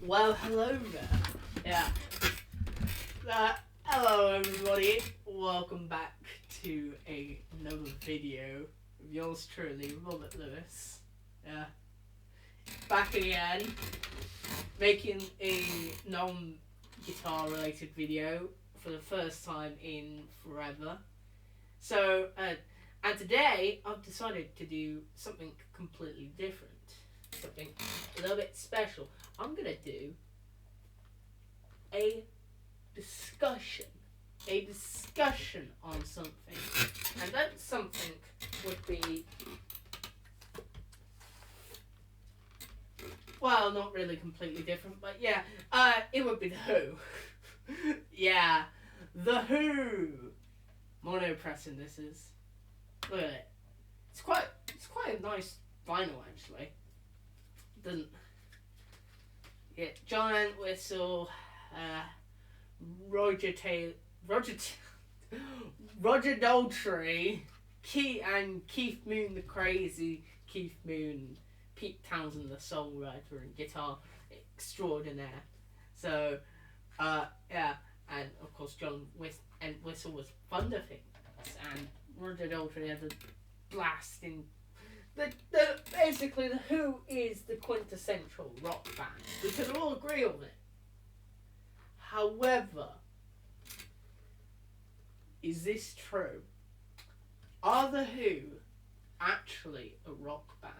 Well, hello there. Yeah. Hello, everybody. Welcome back to another video of yours truly, Robert Lewis. Yeah. Back again, making a non-guitar related video for the first time in forever. So, and today I've decided to do something completely different. Something a little bit special. I'm gonna do a discussion. A discussion on something. And that something would be, well, not really completely different, but yeah, it would be The Who. Yeah, The Who. Monopressing this is. Look at it. It's quite a nice vinyl actually. Doesn't. Yeah, Giant Whistle, Roger Daltrey, Keith Moon the crazy Keith Moon, Pete Townsend the songwriter and guitar extraordinaire. So, yeah, and of course John Whistle was Thunderfingers, and Roger Daltrey had a blast in. Basically, The Who is the quintessential rock band. We can all agree on it. However, is this true? Are The Who actually a rock band?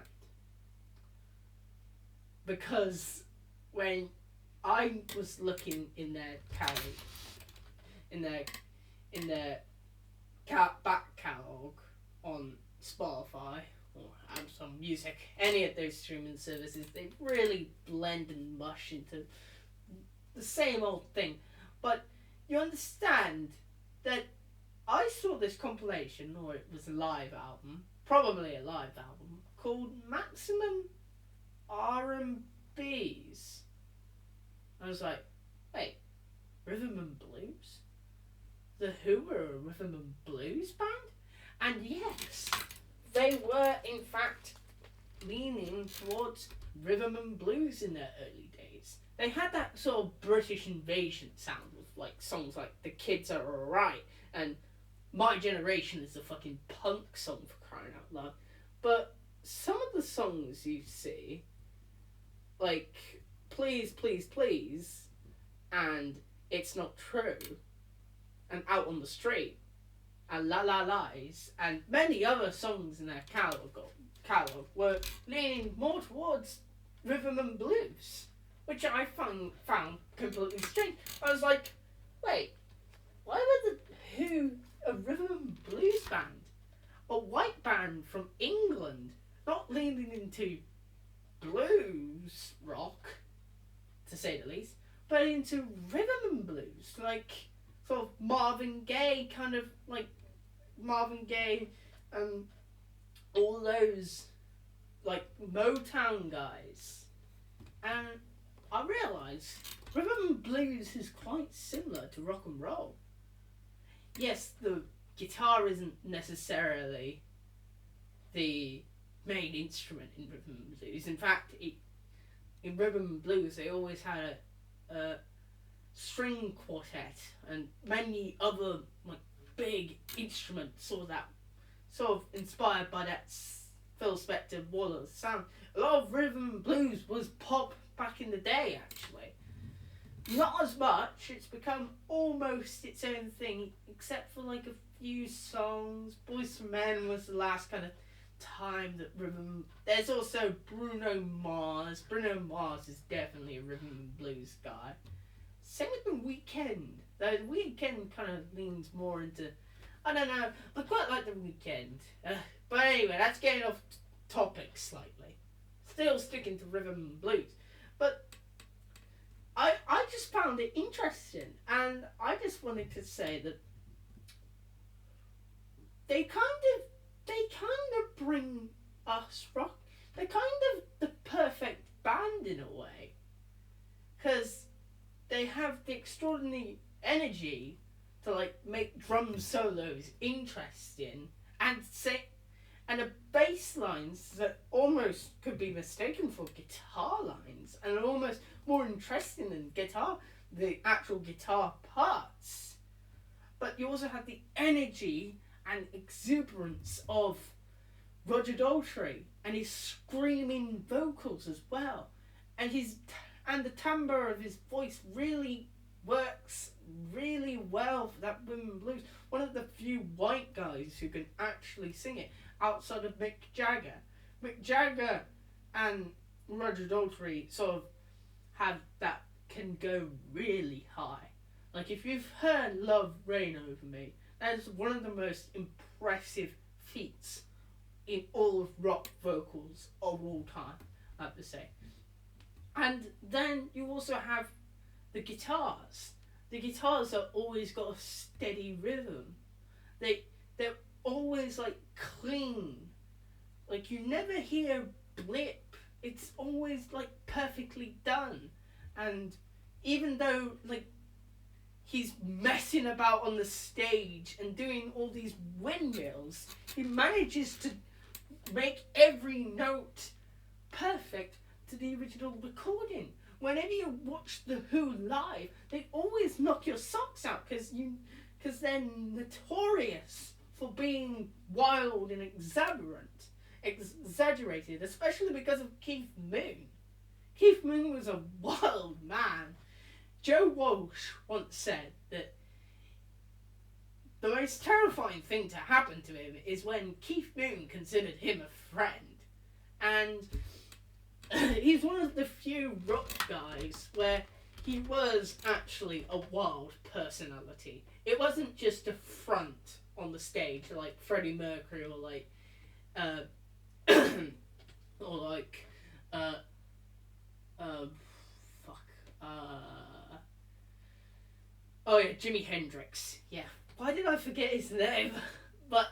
Because when I was looking in their back catalogue on Spotify or Amazon Music, any of those streaming services, they really blend and mush into the same old thing. But you understand that I saw this compilation, or it was a live album, probably a live album, called Maximum R&Bs. I was like, wait, rhythm and blues? The Who were a rhythm and blues band? And yes, they were in fact leaning towards rhythm and blues in their early days. They had that sort of British invasion sound with like songs like The Kids Are Alright and My Generation is a fucking punk song for crying out loud. But some of the songs you see, like Please, Please, Please and It's Not True and Out on the Street and La La Lies and many other songs in their catalogue were leaning more towards rhythm and blues, which I found completely strange. I was like, wait, why were The Who a rhythm and blues band? A white band from England, not leaning into blues rock, to say the least, but into rhythm and blues, like sort of Marvin Gaye, kind of like Marvin Gaye and all those like Motown guys. And I realised rhythm and blues is quite similar to rock and roll. Yes, the guitar isn't necessarily the main instrument in rhythm and blues. In fact, in rhythm and blues they always had a string quartet and many other like big instruments, sort of inspired by that Phil Spector Wallace sound. A lot of rhythm and blues was pop back in the day, actually. Not as much. It's become almost its own thing, except for like a few songs. Boys to Men was the last kind of time that rhythm. There's also Bruno Mars. Bruno Mars is definitely a rhythm and blues guy. Same with The Weeknd. Though The Weeknd kind of leans more into, I don't know, I quite like The Weeknd. But anyway, that's getting off topic slightly. Still sticking to rhythm and blues. But I just found it interesting, and I just wanted to say that they kind of bring us rock. They're kind of the perfect band in a way, because they have the extraordinary energy to like make drum solos interesting and a bass lines that almost could be mistaken for guitar lines and almost more interesting than the actual guitar parts. But you also have the energy and exuberance of Roger Daltrey and his screaming vocals as well, and the timbre of his voice really works really well for that rhythm and blues. One of the few white guys who can actually sing it outside of Mick Jagger. Mick Jagger and Roger Daltrey sort of have that can go really high. Like if you've heard Love Reign Over Me, that is one of the most impressive feats in all of rock vocals of all time, I have to say. And then you also have the guitars. The guitars have always got a steady rhythm. They're always like clean. Like you never hear blip. It's always like perfectly done. And even though like he's messing about on the stage and doing all these windmills, he manages to make every note perfect to the original recording. Whenever you watch The Who live, they always knock your socks out because they're notorious for being wild and exaggerated, especially because of Keith Moon. Keith Moon was a wild man. Joe Walsh once said that the most terrifying thing to happen to him is when Keith Moon considered him a friend. And he's one of the few rock guys where he was actually a wild personality. It wasn't just a front on the stage like Freddie Mercury or like or like oh yeah, Jimi Hendrix. Yeah. Why did I forget his name? But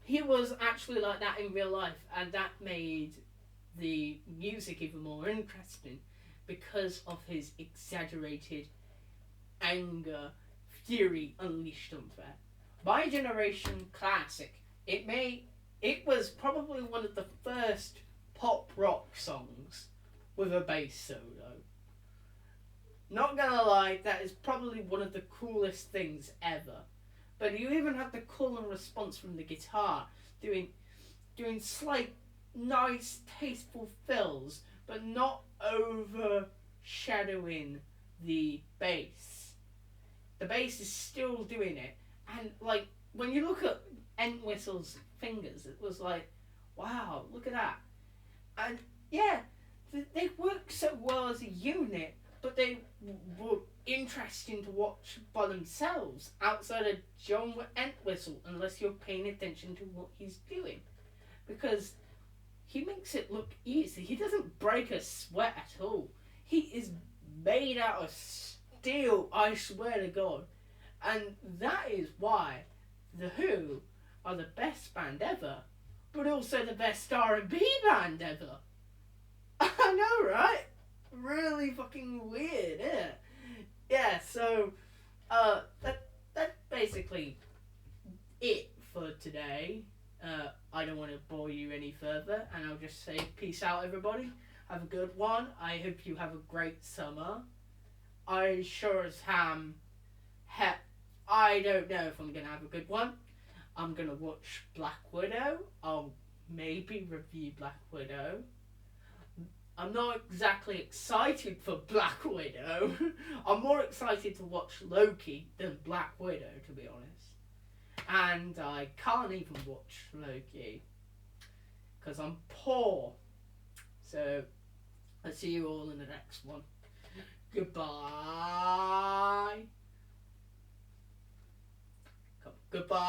he was actually like that in real life, and that made the music even more interesting because of his exaggerated anger, fury unleashed on there. My Generation classic. It was probably one of the first pop rock songs with a bass solo. Not gonna lie, that is probably one of the coolest things ever. But you even have the call and response from the guitar, doing slight, nice, tasteful fills, but not overshadowing the bass. The bass is still doing it, and like when you look at Entwistle's fingers, it was like, wow, look at that. And yeah, they work so well as a unit, but they were interesting to watch by themselves outside of John Entwistle, unless you're paying attention to what he's doing, because he makes it look easy. He doesn't break a sweat at all. He is made out of steel, I swear to God. And that is why The Who are the best band ever, but also the best R&B band ever. I know, right? Really fucking weird, isn't it? Yeah, so that's basically it for today. I don't want to bore you any further, and I'll just say peace out, everybody. Have a good one. I hope you have a great summer. I sure as I don't know if I'm gonna have a good one. I'm gonna watch Black Widow. I'll maybe review Black Widow. I'm not exactly excited for Black Widow. I'm more excited to watch Loki than Black Widow, to be honest. And I can't even watch Loki because I'm poor. So I'll see you all in the next one. Goodbye. Goodbye.